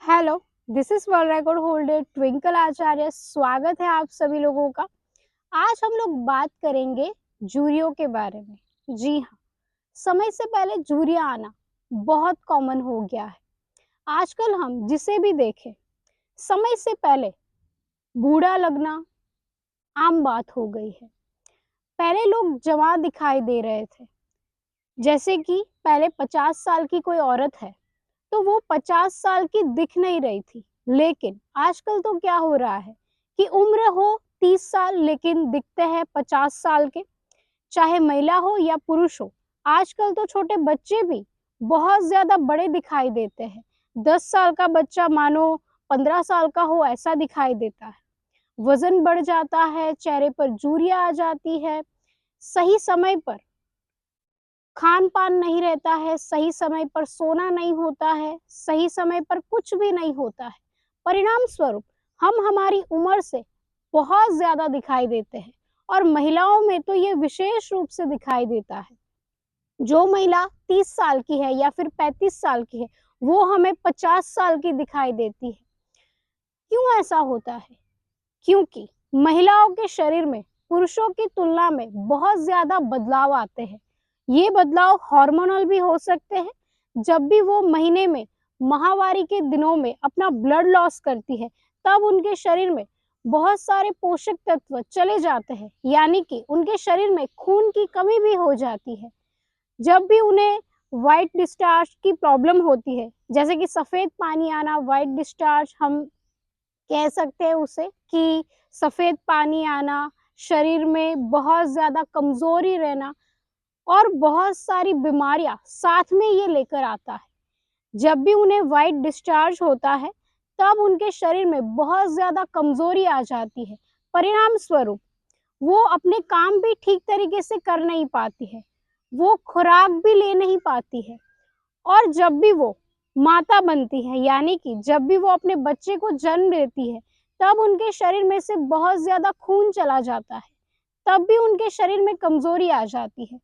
Hello, this is world record holder Twinkle Acharya. स्वागत है आप सभी लोगों का। आज हम लोग बात करेंगे झुर्रियों के बारे में। जी हाँ, समय से पहले झुर्रियां आना बहुत कॉमन हो गया है। आजकल हम जिसे भी देखें, समय से पहले बूढ़ा लगना आम बात हो गई है। पहले लोग जवान दिखाई दे रहे थे, जैसे कि पहले 50 साल की कोई औरत है तो वो 50 साल की दिख नहीं रही थी। लेकिन आजकल तो क्या हो रहा है कि उम्र हो 30 साल लेकिन दिखते हैं 50 साल के। चाहे महिला हो या पुरुष हो, आजकल तो छोटे बच्चे भी बहुत ज्यादा बड़े दिखाई देते हैं। 10 साल का बच्चा मानो 15 साल का हो ऐसा दिखाई देता है। वजन बढ़ जाता है, चेहरे पर झुर्रियां आ जाती है, सही समय पर खान पान नहीं रहता है, सही समय पर सोना नहीं होता है, सही समय पर कुछ भी नहीं होता है। परिणाम स्वरूप हम हमारी उम्र से बहुत ज्यादा दिखाई देते हैं और महिलाओं में तो ये विशेष रूप से दिखाई देता है। जो महिला 30 साल की है या फिर 35 साल की है, वो हमें 50 साल की दिखाई देती है। क्यों ऐसा होता है? क्योंकि महिलाओं के शरीर में पुरुषों की तुलना में बहुत ज्यादा बदलाव आते हैं। ये बदलाव हार्मोनल भी हो सकते हैं। जब भी वो महीने में माहवारी के दिनों में अपना ब्लड लॉस करती है, तब उनके शरीर में बहुत सारे पोषक तत्व चले जाते हैं, यानी कि उनके शरीर में खून की कमी भी हो जाती है। जब भी उन्हें व्हाइट डिस्चार्ज की प्रॉब्लम होती है, जैसे कि सफेद पानी आना, व्हाइट डिस्चार्ज हम कह सकते हैं उसे, कि सफेद पानी आना, शरीर में बहुत ज्यादा कमजोरी रहना और बहुत सारी बीमारियां साथ में ये लेकर आता है। जब भी उन्हें व्हाइट डिस्चार्ज होता है, तब उनके शरीर में बहुत ज्यादा कमजोरी आ जाती है। परिणाम स्वरूप वो अपने काम भी ठीक तरीके से कर नहीं पाती है, वो खुराक भी ले नहीं पाती है। और जब भी वो माता बनती है, यानी कि जब भी वो अपने बच्चे को जन्म देती है, तब उनके शरीर में से बहुत ज्यादा खून चला जाता है, तब भी उनके शरीर में कमजोरी आ जाती है।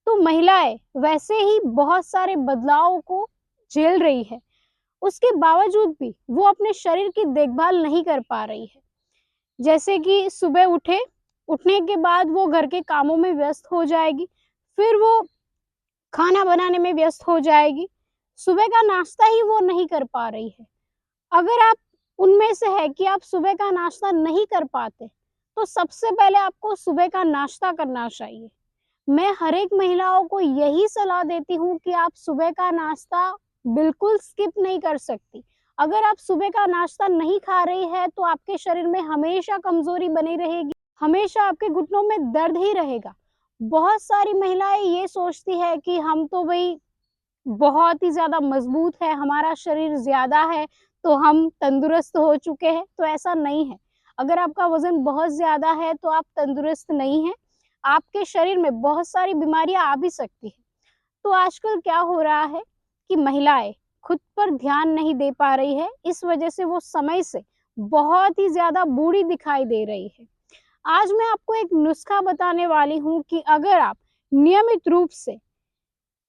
तो महिलाएं वैसे ही बहुत सारे बदलावों को झेल रही है, उसके बावजूद भी वो अपने शरीर की देखभाल नहीं कर पा रही है। जैसे कि सुबह उठने के बाद वो घर के कामों में व्यस्त हो जाएगी, फिर वो खाना बनाने में व्यस्त हो जाएगी, सुबह का नाश्ता ही वो नहीं कर पा रही है। अगर आप उनमें से है कि आप सुबह का नाश्ता नहीं कर पाते, तो सबसे पहले आपको सुबह का नाश्ता करना चाहिए। मैं हर एक महिलाओं को यही सलाह देती हूँ कि आप सुबह का नाश्ता बिल्कुल स्किप नहीं कर सकती। अगर आप सुबह का नाश्ता नहीं खा रही है, तो आपके शरीर में हमेशा कमजोरी बनी रहेगी, हमेशा आपके घुटनों में दर्द ही रहेगा। बहुत सारी महिलाएं ये सोचती है कि हम तो भाई बहुत ही ज्यादा मजबूत है, हमारा शरीर ज्यादा है, तो हम तंदुरुस्त हो चुके हैं। तो ऐसा नहीं है। अगर आपका वजन बहुत ज्यादा है तो आप तंदुरुस्त नहीं है, आपके शरीर में बहुत सारी बीमारियां आ भी सकती है। तो आजकल क्या हो रहा है कि महिलाएं खुद पर ध्यान नहीं दे पा रही है, इस वजह से वो समय से बहुत ही ज्यादा बूढ़ी दिखाई दे रही है। आज मैं आपको एक नुस्खा बताने वाली हूँ कि अगर आप नियमित रूप से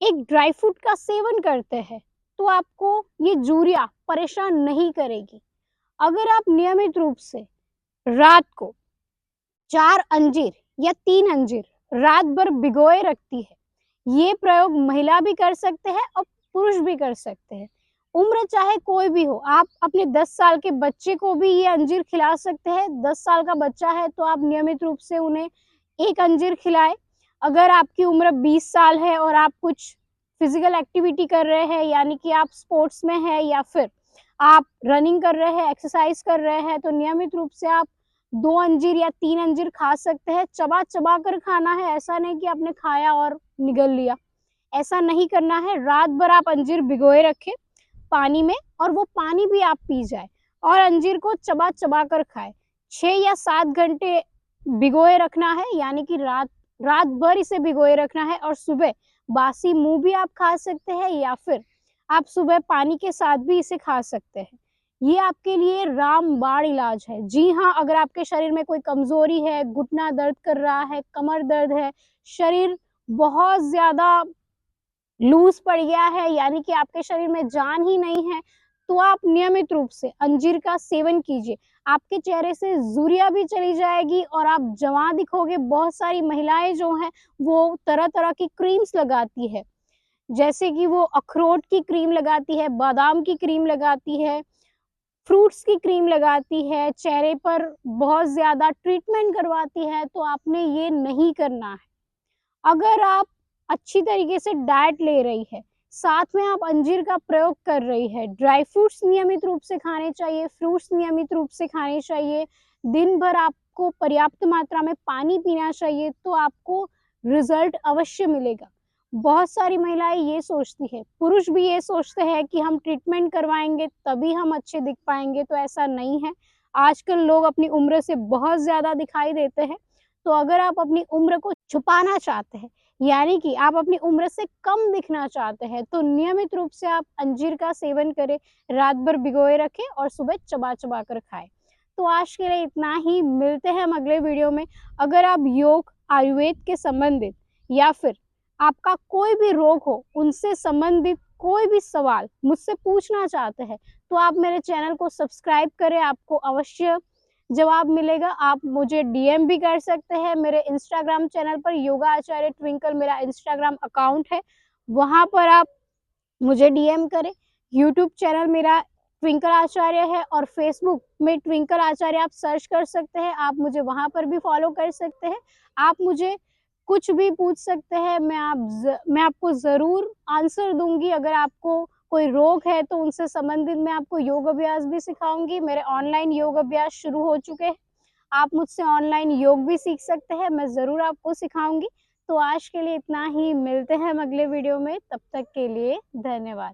एक ड्राई फ्रूट का सेवन करते हैं, तो आपको ये झुर्रियां परेशान नहीं करेगी। अगर आप नियमित रूप से रात को 4 अंजीर या 3 अंजीर रात भर भिगोए रखती है, ये प्रयोग महिला भी कर सकते हैं और पुरुष भी कर सकते हैं। उम्र चाहे कोई भी हो, आप अपने 10 साल के बच्चे को भी ये अंजीर खिला सकते हैं। 10 साल का बच्चा है तो आप नियमित रूप से उन्हें 1 अंजीर खिलाएं। अगर आपकी उम्र 20 साल है और आप कुछ फिजिकल एक्टिविटी कर रहे हैं, यानी कि आप स्पोर्ट्स में है या फिर आप रनिंग कर रहे हैं, एक्सरसाइज कर रहे हैं, तो नियमित रूप से आप 2 अंजीर या 3 अंजीर खा सकते हैं। चबा चबा कर खाना है, ऐसा नहीं कि आपने खाया और निगल लिया। ऐसा नहीं करना है। रात भर आप अंजीर भिगोए रखें पानी में, और वो पानी भी आप पी जाए और अंजीर को चबा चबा कर खाए। 6 या 7 घंटे भिगोए रखना है, यानी कि रात रात भर इसे भिगोए रखना है, और सुबह बासी मुंह भी आप खा सकते हैं या फिर आप सुबह पानी के साथ भी इसे खा सकते हैं। ये आपके लिए रामबाण इलाज है। जी हाँ, अगर आपके शरीर में कोई कमजोरी है, घुटना दर्द कर रहा है, कमर दर्द है, शरीर बहुत ज्यादा लूज पड़ गया है, यानी कि आपके शरीर में जान ही नहीं है, तो आप नियमित रूप से अंजीर का सेवन कीजिए। आपके चेहरे से झुर्रियाँ भी चली जाएगी और आप जवां दिखोगे। बहुत सारी महिलाएँ जो हैं, वो तरह-तरह की क्रीम्स लगाती है, जैसे कि वो अखरोट की क्रीम लगाती है, बादाम की क्रीम लगाती है, फ्रूट्स की क्रीम लगाती है, चेहरे पर बहुत ज़्यादा ट्रीटमेंट करवाती है, तो आपने ये नहीं करना है। अगर आप अच्छी तरीके से डाइट ले रही है, साथ में आप अंजीर का प्रयोग कर रही है, ड्राई फ्रूट्स नियमित रूप से खाने चाहिए, फ्रूट्स नियमित रूप से खाने चाहिए, दिन भर आपको पर्याप्त मात्रा में पानी पीना चाहिए, तो आपको रिज़ल्ट अवश्य मिलेगा। बहुत सारी महिलाएँ ये सोचती है, पुरुष भी ये सोचते हैं कि हम ट्रीटमेंट करवाएँगे तभी हम अच्छे दिख पाएँगे, तो ऐसा नहीं है। आजकल लोग अपनी उम्र से बहुत ज़्यादा दिखाई देते हैं, तो अगर आप अपनी उम्र को छुपाना चाहते हैं, यानी कि आप अपनी उम्र से कम दिखना चाहते हैं, तो नियमित रूप से आप अंजीर का सेवन करें, रात भर भिगोए रखें और सुबह चबा-चबा कर खाएँ। तो आज के लिए इतना ही, मिलते हैं हम अगले वीडियो में। अगर आप योग, आयुर्वेद के संबंधित या फिर आपका कोई भी रोग हो, उनसे संबंधित कोई भी सवाल मुझसे पूछना चाहते हैं, तो आप मेरे चैनल को सब्सक्राइब करें, आपको अवश्य जवाब मिलेगा। आप मुझे डीएम भी कर सकते हैं मेरे इंस्टाग्राम चैनल पर, योगा आचार्य ट्विंकल मेरा इंस्टाग्राम अकाउंट है, वहाँ पर आप मुझे डीएम करें। यूट्यूब चैनल मेरा ट्विंकल आचार्य है और फेसबुक में ट्विंकल आचार्य आप सर्च कर सकते हैं, आप मुझे वहाँ पर भी फॉलो कर सकते हैं। आप मुझे कुछ भी पूछ सकते हैं, मैं आपको ज़रूर आंसर दूँगी। अगर आपको कोई रोग है तो उनसे संबंधित मैं आपको योग अभ्यास भी सिखाऊँगी। मेरे ऑनलाइन योग अभ्यास शुरू हो चुके हैं। आप मुझसे ऑनलाइन योग भी सीख सकते हैं, मैं ज़रूर आपको सिखाऊँगी। तो आज के लिए इतना ही, मिलते हैं हम अगले वीडियो में, तब तक के लिए धन्यवाद।